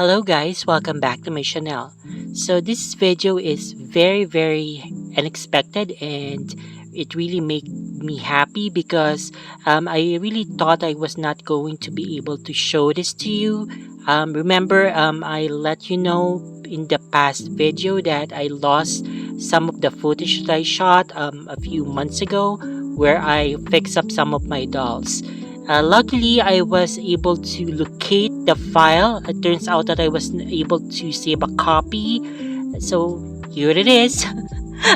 Hello guys, welcome back to my channel. So this video is very unexpected and it really made me happy because I really thought I was not going to be able to show this to you. Remember, I let you know in the past video that I lost some of the footage that I shot a few months ago where I fixed up some of my dolls. Luckily, I was able to locate the file. It turns out that I was able to save a copy. So here it is.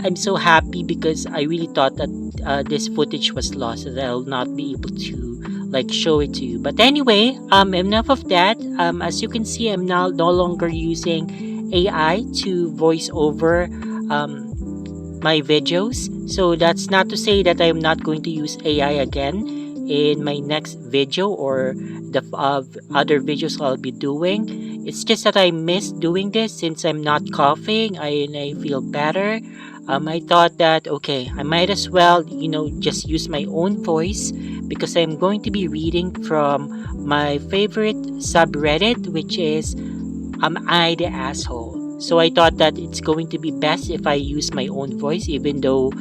I'm so happy because I really thought that this footage was lost and I'll not be able to show it to you. But anyway, enough of that. As you can see, I'm now no longer using AI to voice over my videos. So that's not to say that I'm not going to use AI again in my next video or the other videos I'll be doing. It's just that I miss doing this since I'm not coughing and I feel better. I thought that okay, I might as well, just use my own voice because I'm going to be reading from my favorite subreddit, which is Am I the Asshole? So I thought that it's going to be best if I use my own voice, even though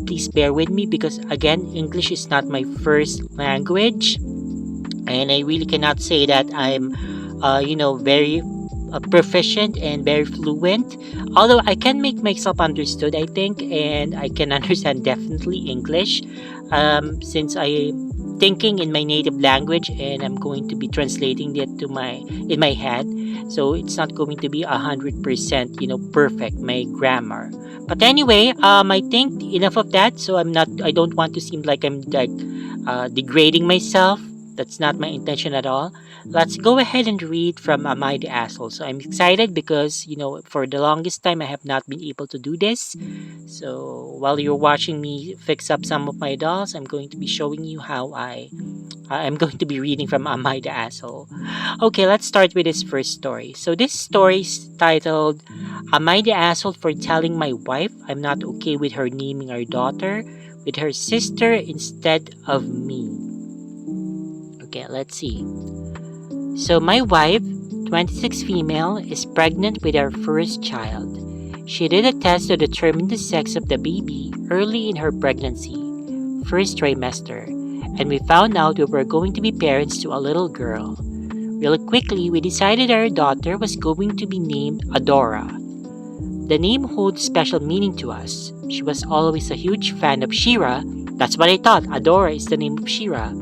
please bear with me because again, English is not my first language, and I really cannot say that I'm, very proficient and very fluent. Although I can make myself understood, I think, and I can understand definitely English, since I thinking in my native language and I'm going to be translating it to my in my head. So it's not going to be 100%, perfect my grammar. But anyway, I think enough of that. So I don't want to seem like I'm degrading myself. That's not my intention at all. Let's go ahead and read from Am I the Asshole. So I'm excited because, for the longest time I have not been able to do this. So while you're watching me fix up some of my dolls, I'm going to be showing you how I'm going to be reading from Am I the Asshole. Okay, let's start with this first story. So this story is titled Am I the Asshole for Telling My Wife I'm Not Okay with her naming our daughter with her sister instead of me? Okay, let's see. So my wife, 26 female, is pregnant with our first child. She did a test to determine the sex of the baby early in her pregnancy, first trimester, and we found out we were going to be parents to a little girl. Really quickly, we decided our daughter was going to be named Adora. The name holds special meaning to us. She was always a huge fan of She-Ra. That's what I thought. Adora is the name of She-Ra,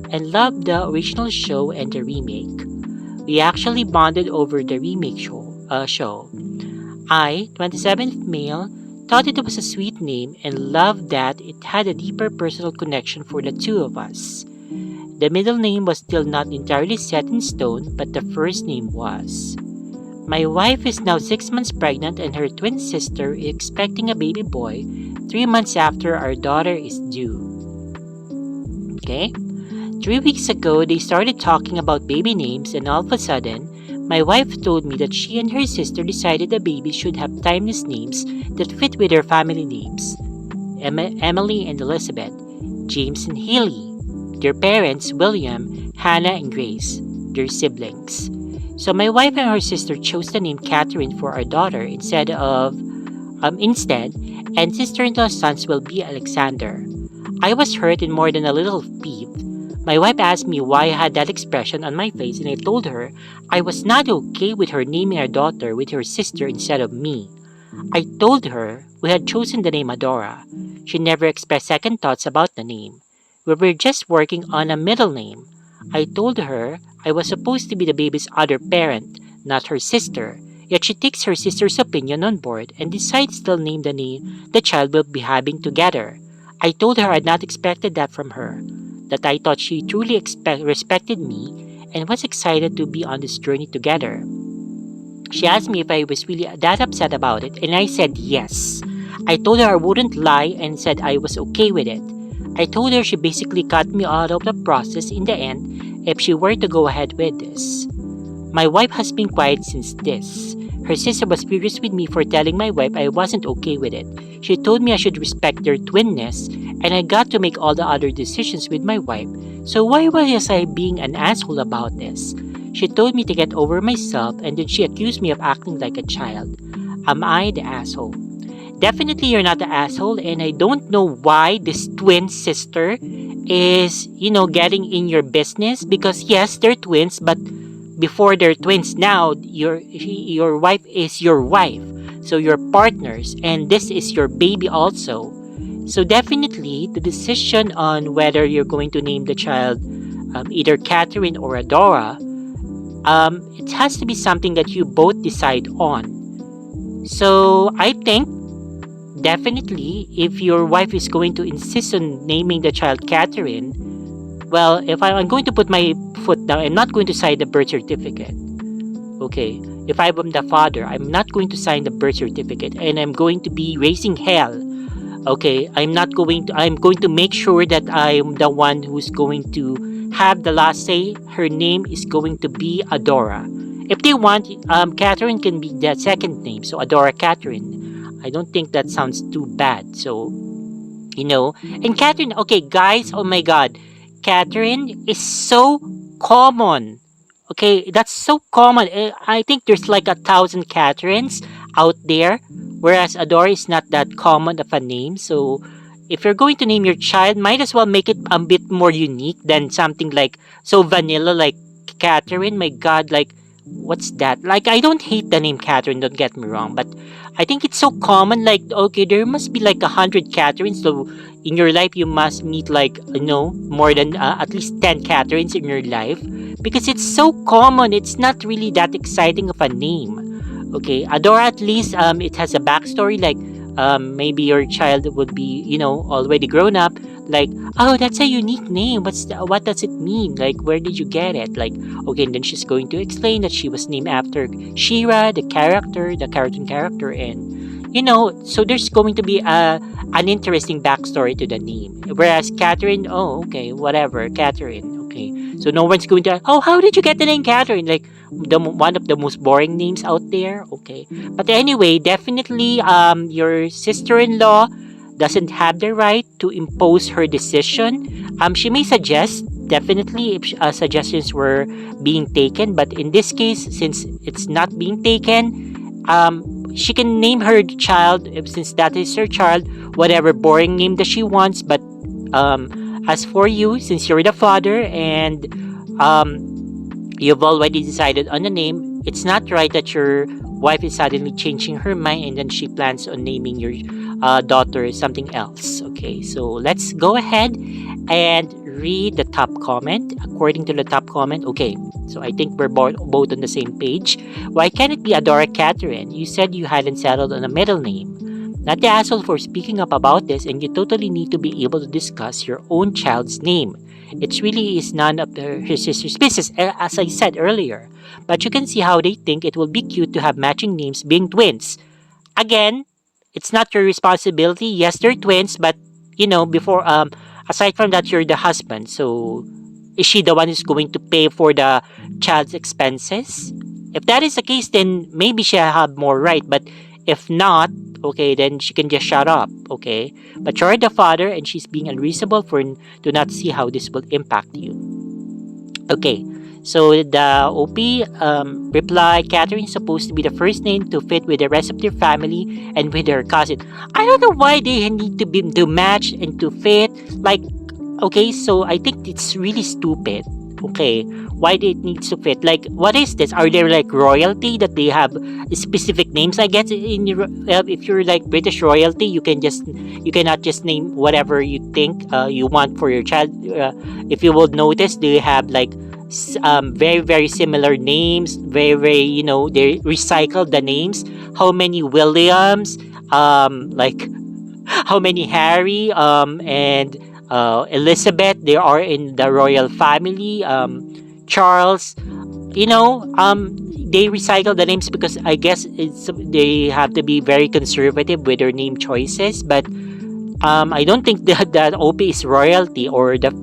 and loved the original show and the remake. We actually bonded over the remake show. I, 27th male, thought it was a sweet name and loved that it had a deeper personal connection for the two of us. The middle name was still not entirely set in stone, but the first name was. My wife is now 6 months pregnant and her twin sister is expecting a baby boy 3 months after our daughter is due. Okay? 3 weeks ago, they started talking about baby names, and all of a sudden, my wife told me that she and her sister decided the baby should have timeless names that fit with their family names. Emily and Elizabeth, James and Haley, their parents, William, Hannah, and Grace, their siblings. So my wife and her sister chose the name Catherine for our daughter instead, and sister-in-law's sons will be Alexander. I was hurt and more than a little peeved. My wife asked me why I had that expression on my face, and I told her I was not okay with her naming our daughter with her sister instead of me. I told her we had chosen the name Adora. She never expressed second thoughts about the name. We were just working on a middle name. I told her I was supposed to be the baby's other parent, not her sister, yet she takes her sister's opinion on board and decides to name the name the child will be having together. I told her I had not expected that from her, that I thought she truly respected me and was excited to be on this journey together. She asked me if I was really that upset about it, and I said yes. I told her I wouldn't lie and said I was okay with it. I told her she basically cut me out of the process in the end if she were to go ahead with this. My wife has been quiet since this. Her sister was furious with me for telling my wife I wasn't okay with it. She told me I should respect their twinness, and I got to make all the other decisions with my wife, so why was I being an asshole about this? She told me to get over myself, and then she accused me of acting like a child. Am I the asshole? Definitely you're not the asshole, and I don't know why this twin sister is, getting in your business, because yes, they're twins, but before they're twins now, your wife is your wife. So you're partners, and this is your baby also. So definitely the decision on whether you're going to name the child either Catherine or Adora, it has to be something that you both decide on. So I think definitely if your wife is going to insist on naming the child Catherine, well, if I'm going to put my foot down, I'm not going to sign the birth certificate. Okay. If I'm the father, I'm not going to sign the birth certificate, and I'm going to be raising hell. Okay. I'm going to make sure that I'm the one who's going to have the last say. Her name is going to be Adora. If they want, Catherine can be the second name. So Adora Catherine. I don't think that sounds too bad. So, and Catherine, okay, guys, oh my god. Catherine is so common. Okay, that's so common. I think there's like 1,000 Catherines out there, whereas Adore is not that common of a name. So, if you're going to name your child, might as well make it a bit more unique than something like so vanilla like Catherine. My God, like what's that? Like I don't hate the name Catherine. Don't get me wrong, but I think it's so common. Like okay, there must be like 100 Catherines. So in your life, you must meet like more than at least 10 Catherines in your life because it's so common. It's not really that exciting of a name. Okay, Adora at least it has a backstory like maybe your child would be already grown up, like oh that's a unique name, what does it mean, like where did you get it, like okay, and then she's going to explain that she was named after Shira, the cartoon character, and so there's going to be an interesting backstory to the name, whereas Catherine, oh okay, whatever, Catherine, okay, so no one's going to, oh how did you get the name Catherine, like one of the most boring names out there. Okay, but anyway, definitely your sister-in-law doesn't have the right to impose her decision. She may suggest, definitely, if suggestions were being taken, but in this case, since it's not being taken, she can name her child, since that is her child, whatever boring name that she wants. But as for you, since you're the father and you've already decided on the name, it's not right that your wife is suddenly changing her mind and then she plans on naming your daughter something else. Okay, so let's go ahead and read the top comment. According to the top comment, okay, so I think we're both on the same page. Why can't it be Adora Catherine? You said you hadn't settled on a middle name. Not the asshole for speaking up about this, and you totally need to be able to discuss your own child's name. It really is none of her sister's business, as I said earlier. But you can see how they think it will be cute to have matching names being twins. Again, it's not your responsibility. Yes, they're twins, but before aside from that, you're the husband. So is she the one who's going to pay for the child's expenses? If that is the case, then maybe she'll have more right. But if not, okay, then she can just shut up, okay? But you're the father and she's being unreasonable to not see how this will impact you. Okay, so the OP reply, Catherine's supposed to be the first name to fit with the rest of their family and with her cousin. I don't know why they need to match and to fit. Like, okay, so I think it's really stupid. Okay, why it needs to fit? Like, what is this? Are there like royalty that they have specific names? I guess if you're like British royalty, you cannot just name whatever you think you want for your child. If you will notice, they have like very very similar names. Very very they recycle the names. How many Williams? Like how many Harry? And Elizabeth, they are in the royal family. Charles, they recycle the names because I guess they have to be very conservative with their name choices. But I don't think that OP is royalty, or the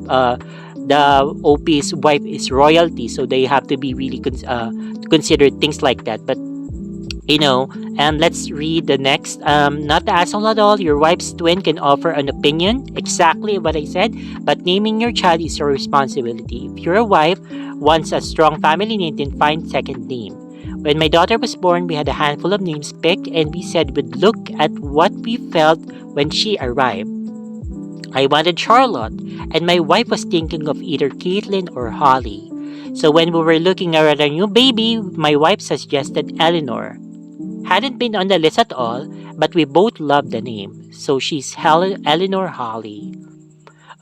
OP's wife is royalty. So they have to be really consider things like that. But you know. And let's read the next. Not the asshole at all. Your wife's twin can offer an opinion, exactly what I said, but naming your child is your responsibility. If your wife wants a strong family name, then find second name. When my daughter was born, we had a handful of names picked, and we said we'd look at what we felt when she arrived. I wanted Charlotte, and my wife was thinking of either Caitlin or Holly. So when we were looking at a new baby, my wife suggested Eleanor. Hadn't been on the list at all, but we both loved the name. So she's Eleanor Holly.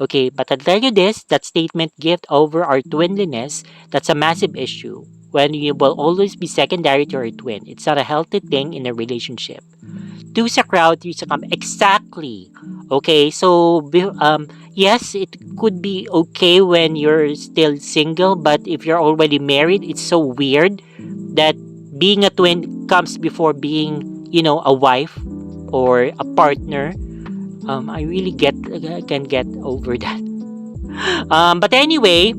Okay, but I'll tell you this, that statement gift over our twinliness, that's a massive issue. When you will always be secondary to your twin. It's not a healthy thing in a relationship. Two's a crowd, three's a come. Exactly. Okay, so yes, it could be okay when you're still single, but if you're already married, it's so weird that being a twin comes before being, a wife or a partner. I really can get over that. But anyway,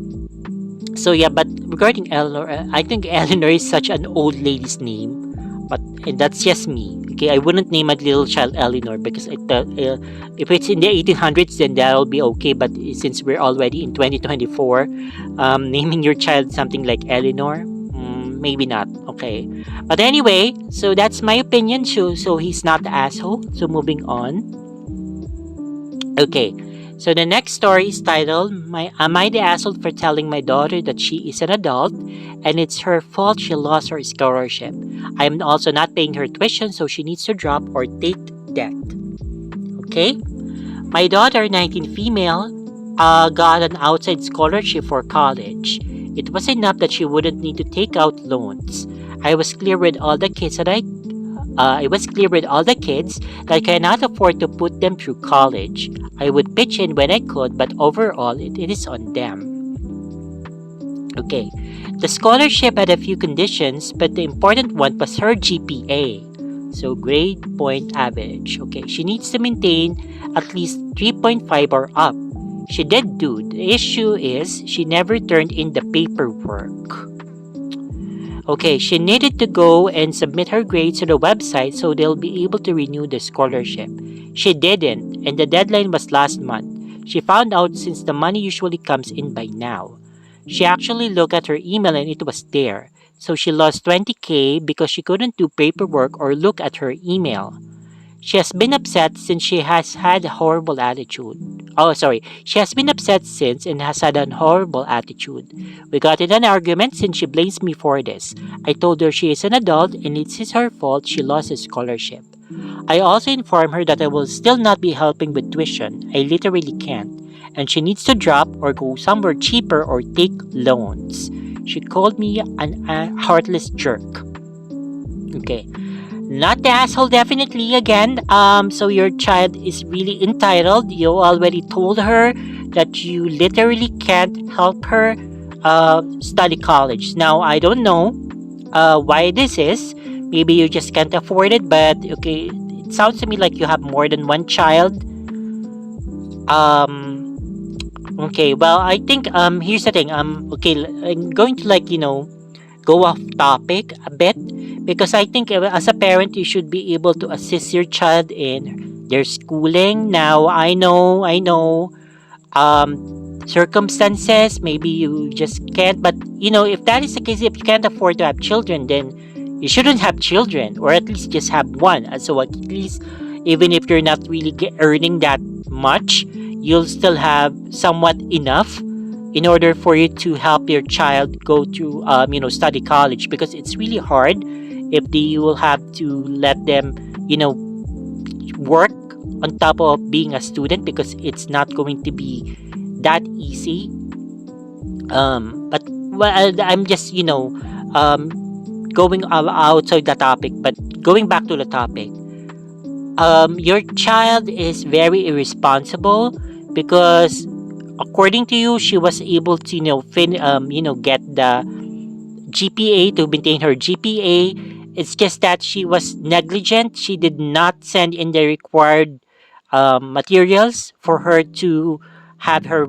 so yeah, but regarding Eleanor, I think Eleanor is such an old lady's name, but and that's just me. Okay, I wouldn't name a little child Eleanor because if it's in the 1800s, then that'll be okay. But since we're already in 2024, naming your child something like Eleanor, maybe not. Okay, but anyway, so that's my opinion. So he's not the asshole. So moving on. Okay, so the next story is titled Am I the Asshole for Telling My Daughter That She Is an Adult and It's Her Fault She Lost Her Scholarship? I'm also not paying her tuition, so she needs to drop or take debt. Okay? My daughter, 19 female, got an outside scholarship for college. It was enough that she wouldn't need to take out loans. I was clear with all the kids that I cannot afford to put them through college. I would pitch in when I could, but overall, it is on them. Okay, the scholarship had a few conditions, but the important one was her GPA. So, grade point average. Okay, she needs to maintain at least 3.5 or up. She did do. The issue is she never turned in the paperwork. Okay, she needed to go and submit her grades to the website so they'll be able to renew the scholarship. She didn't, and the deadline was last month. She found out since the money usually comes in by now. She actually looked at her email and it was there. So she lost 20K because she couldn't do paperwork or look at her email. She has been upset since she has had a horrible attitude. Oh, sorry. She has been upset since and has had a horrible attitude. We got in an argument since she blames me for this. I told her she is an adult and it is her fault she lost a scholarship. I also informed her that I will still not be helping with tuition. I literally can't. And she needs to drop or go somewhere cheaper or take loans. She called me a heartless jerk. Okay. Not the asshole, definitely. Again, so your child is really entitled. You already told her that you literally can't help her study college. Now, I don't know why this is. Maybe you just can't afford it, but okay, it sounds to me like you have more than one child. Okay, well, I think here's the thing. Okay, I'm going to go off topic a bit because I think as a parent you should be able to assist your child in their schooling. Now circumstances maybe you just can't, but if that is the case, if you can't afford to have children, then you shouldn't have children, or at least just have one. So at least even if you're not really earning that much, you'll still have somewhat enough in order for you to help your child go to study college, because it's really hard if you will have to let them work on top of being a student, because it's not going to be that easy. But well, I'm just going outside the topic, but going back to the topic. Your child is very irresponsible because according to you, she was able to get the GPA, to maintain her GPA. It's just that she was negligent. She did not send in the required materials for her to have her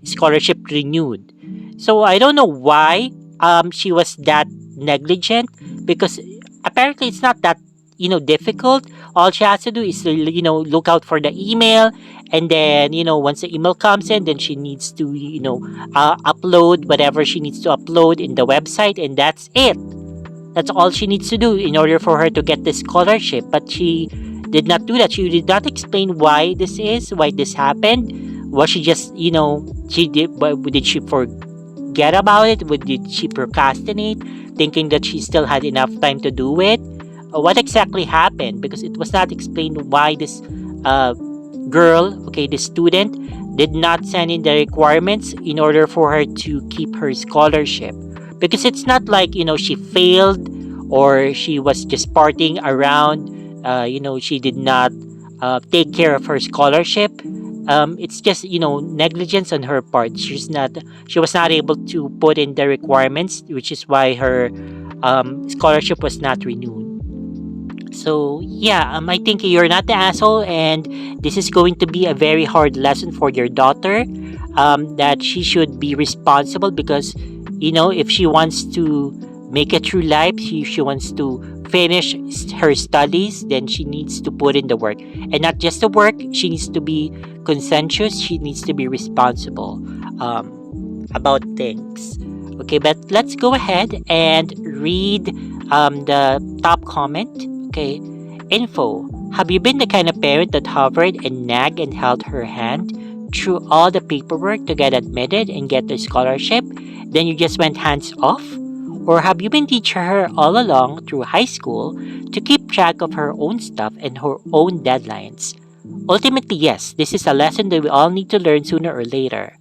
scholarship renewed. So I don't know why she was that negligent, because apparently it's not that difficult. All she has to do is to look out for the email, and then once the email comes in, then she needs to upload whatever she needs to upload in the website, and that's it. That's all she needs to do in order for her to get the scholarship. But she did not do that. She did not explain why this happened. Was she just, she did, did she forget about it? Did she procrastinate, thinking that she still had enough time to do it? What exactly happened? Because it was not explained why this uh, girl, okay, this student, did not send in the requirements in order for her to keep her scholarship. Because it's not like, she failed or she was just partying around, she did not take care of her scholarship. It's just, negligence on her part. She was not able to put in the requirements, which is why her scholarship was not renewed. So yeah, I think you're not the asshole, and this is going to be a very hard lesson for your daughter. That she should be responsible because, if she wants to make it through life, she wants to finish her studies, then she needs to put in the work, and not just the work. She needs to be conscientious. She needs to be responsible about things. Okay, but let's go ahead and read the top comment. Okay. Info. Have you been the kind of parent that hovered and nagged and held her hand through all the paperwork to get admitted and get the scholarship? Then you just went hands off? Or have you been teaching her all along through high school to keep track of her own stuff and her own deadlines? Ultimately, yes, this is a lesson that we all need to learn sooner or later.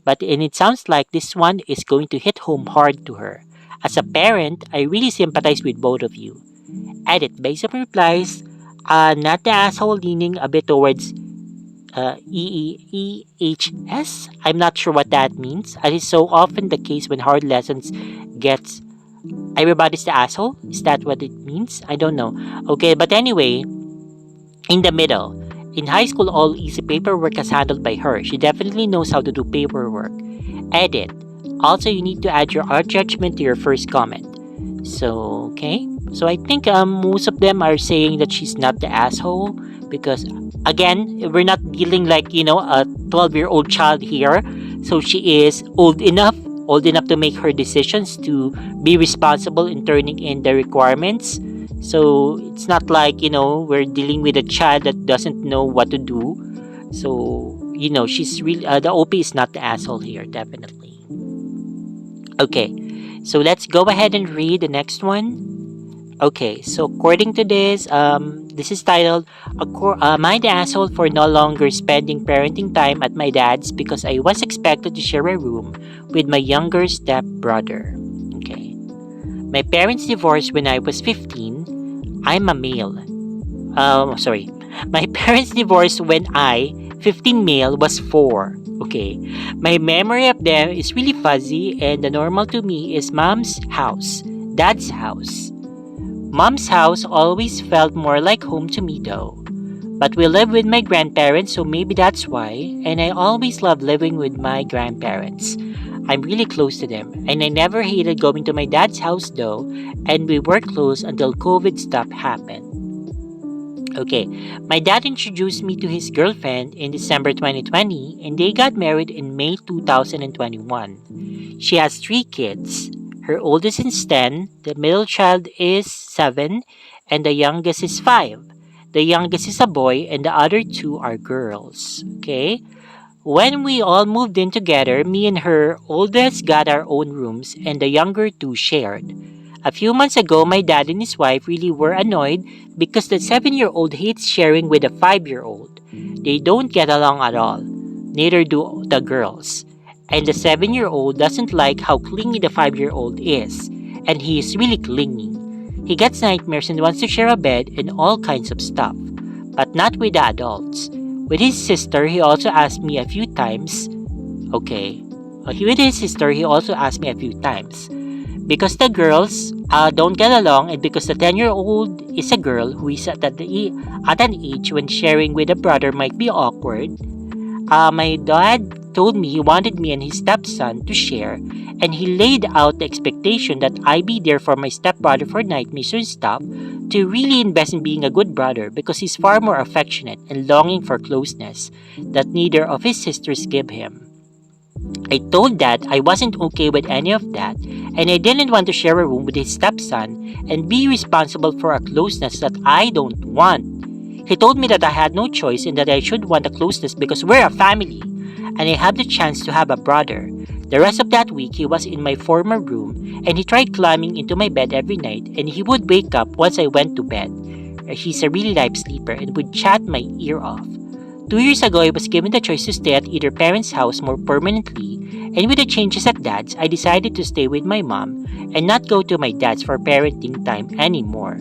And it sounds like this one is going to hit home hard to her. As a parent, I really sympathize with both of you. Edit. Based on replies, not the asshole, leaning a bit towards EEHS. I'm not sure what that means. As is so often the case when hard lessons gets everybody's the asshole. Is that what it means? I don't know. Okay, but anyway, in the middle. In high school, all easy paperwork is handled by her. She definitely knows how to do paperwork. Edit. Also, you need to add your art judgment to your first comment. So, okay. So I think most of them are saying that she's not the asshole because, again, we're not dealing like, a 12-year-old child here. So she is old enough to make her decisions, to be responsible in turning in the requirements. So it's not like, we're dealing with a child that doesn't know what to do. So, she's really, the OP is not the asshole here, definitely. Okay, so let's go ahead and read the next one. Okay, so according to this is titled, Am I the asshole for no longer spending parenting time at my dad's because I was expected to share a room with my younger step brother? Okay. My parents divorced when I was 15. I'm a male. Sorry. My parents divorced when I, 15 male, was 4. Okay. My memory of them is really fuzzy, and the normal to me is mom's house, dad's house. Mom's house always felt more like home to me though. But we live with my grandparents, so maybe that's why, and I always loved living with my grandparents. I'm really close to them, and I never hated going to my dad's house though, and we were close until COVID stuff happened. Okay, my dad introduced me to his girlfriend in December 2020, and they got married in May 2021. She has 3 kids. Her oldest is 10, the middle child is 7, and the youngest is 5. The youngest is a boy, and the other 2 are girls. Okay? When we all moved in together, me and her oldest got our own rooms, and the younger 2 shared. A few months ago, my dad and his wife really were annoyed because the 7-year-old hates sharing with a 5-year-old. They don't get along at all. Neither do the girls. And the 7-year-old doesn't like how clingy the 5-year-old is, and he is really clingy. He gets nightmares and wants to share a bed and all kinds of stuff, but not with the adults. With his sister, he also asked me a few times. Okay, with his sister, he also asked me a few times. Because the girls don't get along, and because the 10-year-old is a girl who is at an age when sharing with a brother might be awkward, my dad told me he wanted me and his stepson to share, and he laid out the expectation that I be there for my stepbrother for night mission stuff, to really invest in being a good brother because he's far more affectionate and longing for closeness that neither of his sisters give him. I told Dad I wasn't okay with any of that, and I didn't want to share a room with his stepson and be responsible for a closeness that I don't want. He told me that I had no choice and that I should want a closeness because we're a family, and I have the chance to have a brother. The rest of that week, he was in my former room, and he tried climbing into my bed every night, and he would wake up once I went to bed. He's a really light sleeper and would chat my ear off. 2 years ago, I was given the choice to stay at either parents' house more permanently, and with the changes at Dad's, I decided to stay with my mom and not go to my dad's for parenting time anymore.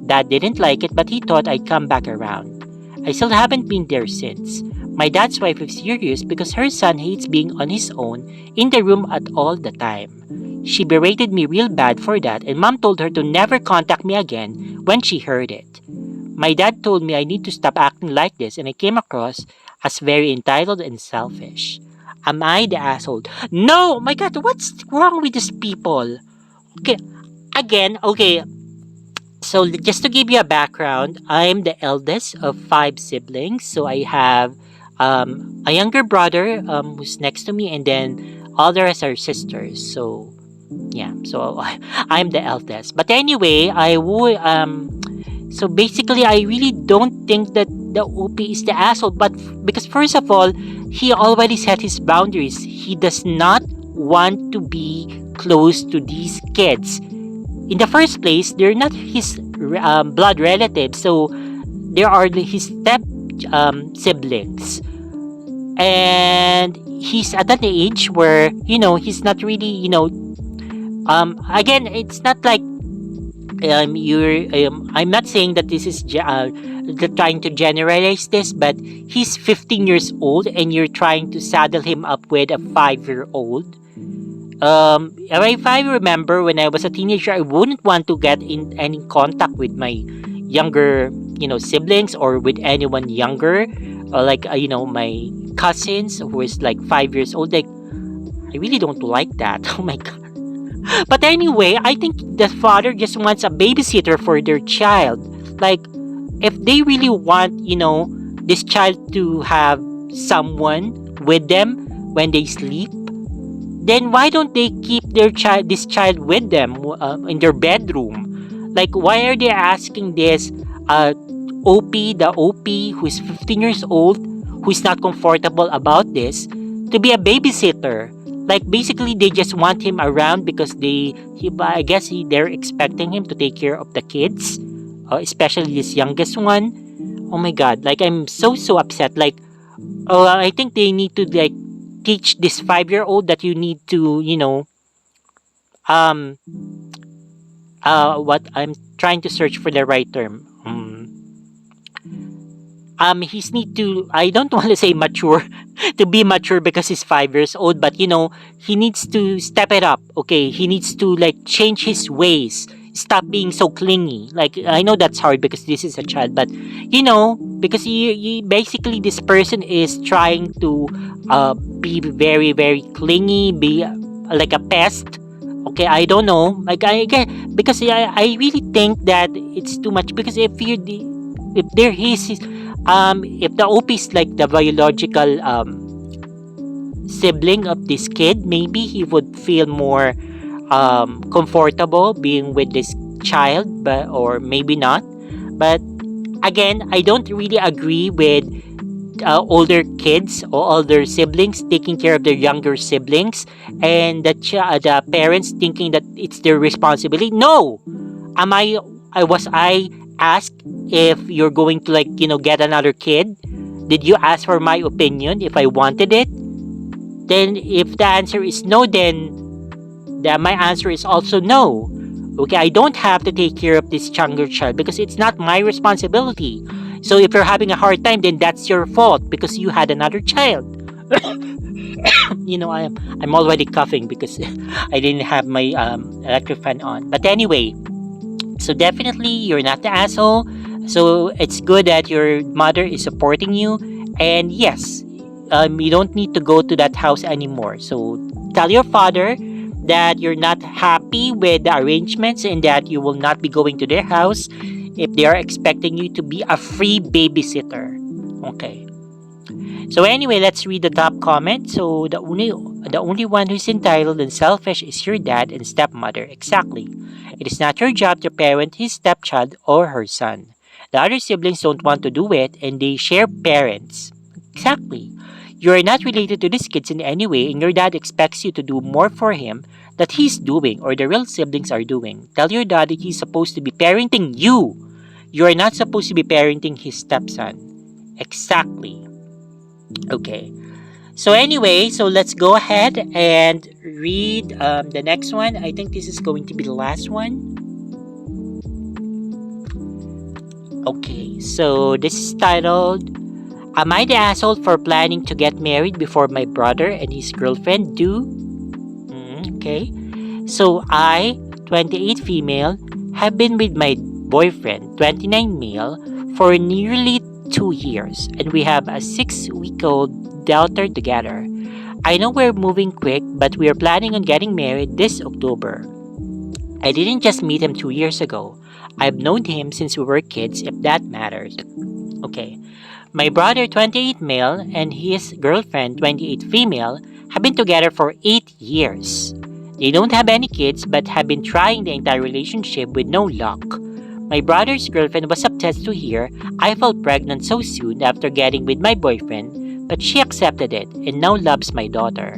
Dad didn't like it, but he thought I'd come back around. I still haven't been there since. My dad's wife is furious because her son hates being on his own in the room at all the time. She berated me real bad for that, and Mom told her to never contact me again when she heard it. My dad told me I need to stop acting like this, and I came across as very entitled and selfish. Am I the asshole? No! My God, what's wrong with these people? Okay, again, okay. So just to give you a background, I'm the eldest of 5 siblings. So I have a younger brother who's next to me, and then all the rest are sisters. So yeah, so I'm the eldest. But anyway, I would so basically, I really don't think that the OP is the asshole. But because first of all, he already set his boundaries. He does not want to be close to these kids. In the first place, they're not his blood relatives, so they are his step siblings, and he's at an age where he's not really again, it's not like you're I'm not saying that this is trying to generalize this, but he's 15 years old and you're trying to saddle him up with a 5-year-old. If I remember, when I was a teenager, I wouldn't want to get in any contact with my younger siblings or with anyone younger, or like my cousins who is like 5 years old. Like, I really don't like that. Oh my God. But anyway, I think the father just wants a babysitter for their child. Like, if they really want this child to have someone with them when they sleep, then why don't they keep this child with them in their bedroom? Like, why are they asking this the OP who is 15 years old, who is not comfortable about this, to be a babysitter? Like, basically, they just want him around because I guess they're expecting him to take care of the kids, especially this youngest one. Oh my God! Like, I'm so upset. Like, I think they need to like teach this 5-year-old that you need to what I'm trying to search for the right term. He's need to, I don't want to say mature, to be mature because he's 5 years old, but he needs to step it up. Okay, he needs to like change his ways, stop being so clingy. Like, I know that's hard because this is a child, but because basically this person is trying to be very very clingy, be like a pest. Okay, I don't know. Like, I get, because I really think that it's too much, because if there is if the OP is like the biological sibling of this kid, maybe he would feel more comfortable being with this child, but or maybe not. But again, I don't really agree with older kids or older siblings taking care of their younger siblings, and the parents thinking that it's their responsibility. No, was I asked if you're going to like get another kid? Did you ask for my opinion if I wanted it? Then if the answer is no, then my answer is also no. Okay, I don't have to take care of this younger child because it's not my responsibility. So if you're having a hard time, then that's your fault because you had another child. I'm already coughing because I didn't have my electric fan on. But anyway, so definitely you're not the asshole. So it's good that your mother is supporting you. And yes, you don't need to go to that house anymore. So tell your father that you're not happy with the arrangements and that you will not be going to their house if they are expecting you to be a free babysitter. Okay. So anyway, let's read the top comment. So the only one who's entitled and selfish is your dad and stepmother. Exactly. It is not your job to parent his stepchild or her son. The other siblings don't want to do it and they share parents. Exactly. You are not related to these kids in any way and your dad expects you to do more for him that he's doing or the real siblings are doing. Tell your dad that he's supposed to be parenting you. You are not supposed to be parenting his stepson. Exactly. Okay. So anyway, so let's go ahead and read the next one. I think this is going to be the last one. Okay, so this is titled, Am I the asshole for planning to get married before my brother and his girlfriend do? Okay. So I, 28 female, have been with my boyfriend, 29 male, for nearly 2 years, and we have a 6-week-old daughter together. I know we're moving quick, but we are planning on getting married this October. I didn't just meet him 2 years ago. I've known him since we were kids, if that matters. Okay. My brother, 28 male, and his girlfriend, 28 female, have been together for 8 years. They don't have any kids but have been trying the entire relationship with no luck. My brother's girlfriend was upset to hear I fell pregnant so soon after getting with my boyfriend, but she accepted it and now loves my daughter.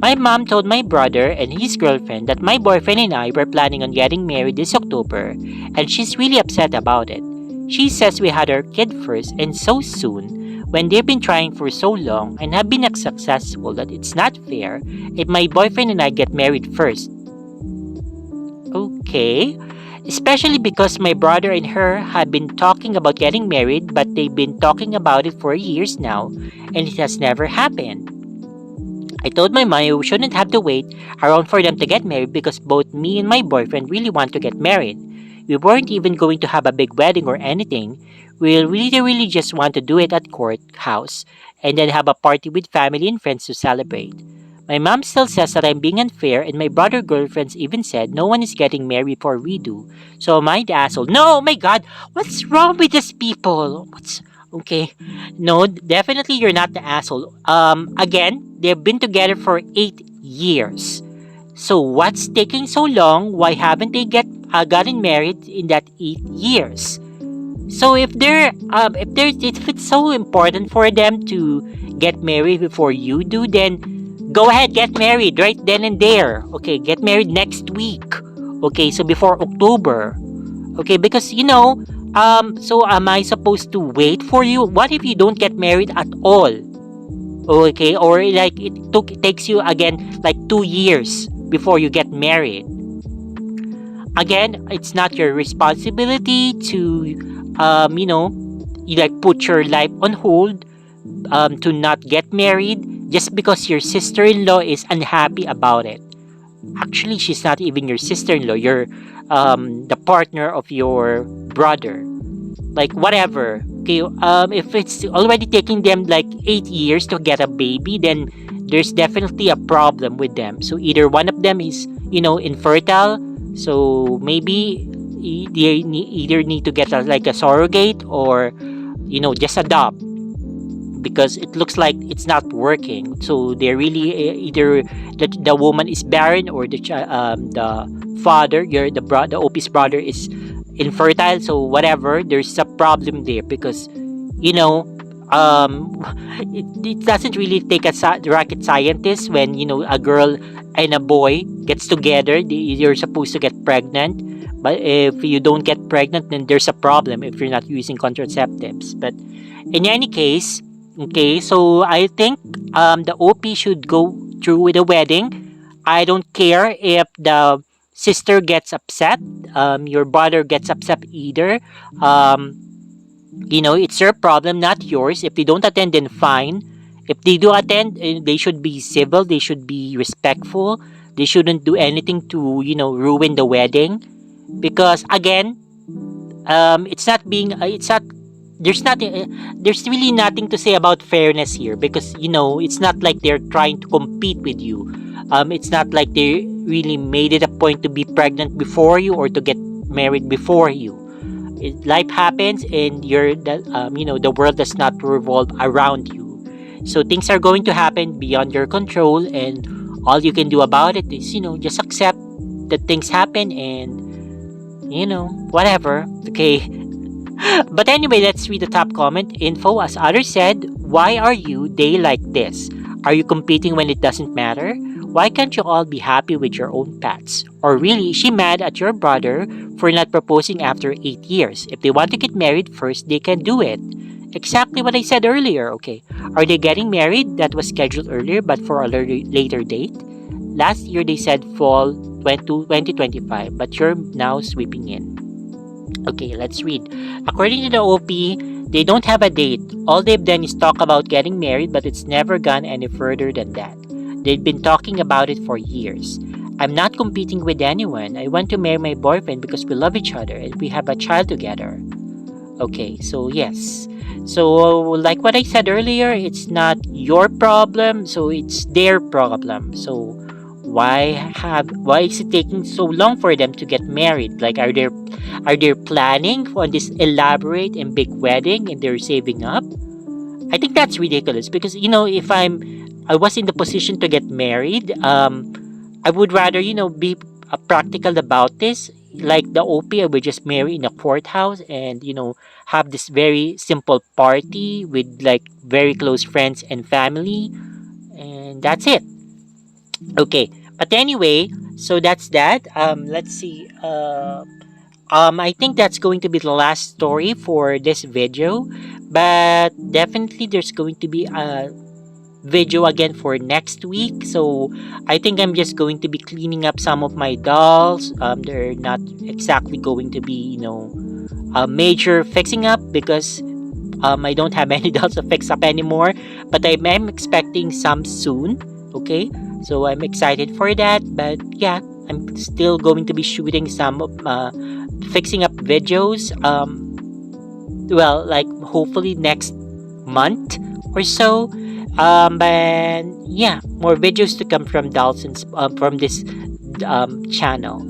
My mom told my brother and his girlfriend that my boyfriend and I were planning on getting married this October, and she's really upset about it. She says we had our kid first and so soon, when they've been trying for so long and have been unsuccessful, that it's not fair if my boyfriend and I get married first. Okay. Especially because my brother and her have been talking about getting married, but they've been talking about it for years now, and it has never happened. I told my mom we shouldn't have to wait around for them to get married because both me and my boyfriend really want to get married. We weren't even going to have a big wedding or anything. We really just want to do it at courthouse and then have a party with family and friends to celebrate. My mom still says that I'm being unfair, and my brother girlfriends even said no one is getting married before we do. So am I the asshole? No, oh my god, what's wrong with these people? What's okay? No, definitely you're not the asshole. Again, they've been together for 8 years. So what's taking so long? Why haven't they gotten married in that 8 years? So if it's so important for them to get married before you do, then go ahead, get married right then and there. Okay, get married next week. Okay, so before October. Okay, because so am I supposed to wait for you? What if you don't get married at all? Okay, or like it takes you again like 2 years before you get married. Again, it's not your responsibility to you like put your life on hold to not get married just because your sister-in-law is unhappy about it. Actually, she's not even your sister-in-law. You're the partner of your brother. Like whatever. Okay, if it's already taking them like 8 years to get a baby, then there's definitely a problem with them. So either one of them is infertile. So maybe they either need to get like a surrogate or just adopt, because it looks like it's not working. So they're really either the woman is barren or the father, the OP's brother is infertile. So whatever, there's a problem there because it doesn't really take a rocket scientist when a girl and a boy gets together. You're supposed to get pregnant, but if you don't get pregnant, then there's a problem if you're not using contraceptives. But in any case, okay, so I think the OP should go through with the wedding. I don't care if the sister gets upset, your brother gets upset either. It's their problem, not yours. If they don't attend, then fine. If they do attend, they should be civil. They should be respectful. They shouldn't do anything to ruin the wedding, because again, it's not there's nothing there's really nothing to say about fairness here, because it's not like they're trying to compete with you. It's not like they really made it a point to be pregnant before you or to get married before you. Life happens, and the world does not revolve around you. So things are going to happen beyond your control, and all you can do about it is just accept that things happen, and whatever. Okay. But anyway, let's read the top comment. Info, as others said, why are you they like this? Are you competing when it doesn't matter? Why can't you all be happy with your own pets? Or really, is she mad at your brother for not proposing after 8 years? If they want to get married first, they can do it. Exactly what I said earlier, okay. Are they getting married? That was scheduled earlier but for a later date. Last year they said fall 2025, but you're now sweeping in. Okay, let's read. According to the OP, they don't have a date. All they've done is talk about getting married, but it's never gone any further than that. They've been talking about it for years. I'm not competing with anyone. I want to marry my boyfriend because we love each other and we have a child together. Okay, so yes. So, like what I said earlier, it's not your problem, so it's their problem. So, why is it taking so long for them to get married? Like, are they planning on this elaborate and big wedding and they're saving up? I think that's ridiculous, because if I was in the position to get married, I would rather be practical about this. Like the OP, I would just marry in a courthouse and have this very simple party with like very close friends and family, and that's it. Okay, but anyway, so that's that. Let's see. I think that's going to be the last story for this video, but definitely there's going to be a video again for next week. So I think I'm just going to be cleaning up some of my dolls. They're not exactly going to be, a major fixing up, because I don't have any dolls to fix up anymore. But I am expecting some soon. Okay, so I'm excited for that. But yeah, I'm still going to be shooting some fixing up videos. Well, like hopefully next month or so. But yeah, more videos to come from Dalton's from this channel.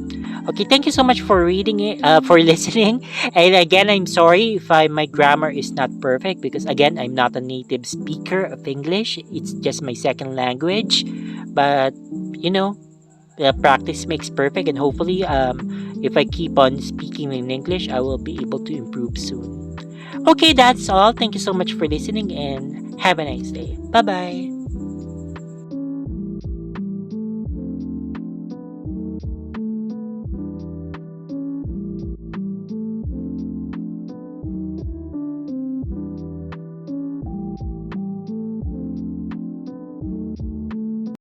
Okay, thank you so much for reading it, for listening. And again, I'm sorry if my grammar is not perfect, because again, I'm not a native speaker of English. It's just my second language. But practice makes perfect, and hopefully, if I keep on speaking in English, I will be able to improve soon. Okay, that's all. Thank you so much for listening, and have a nice day. Bye bye.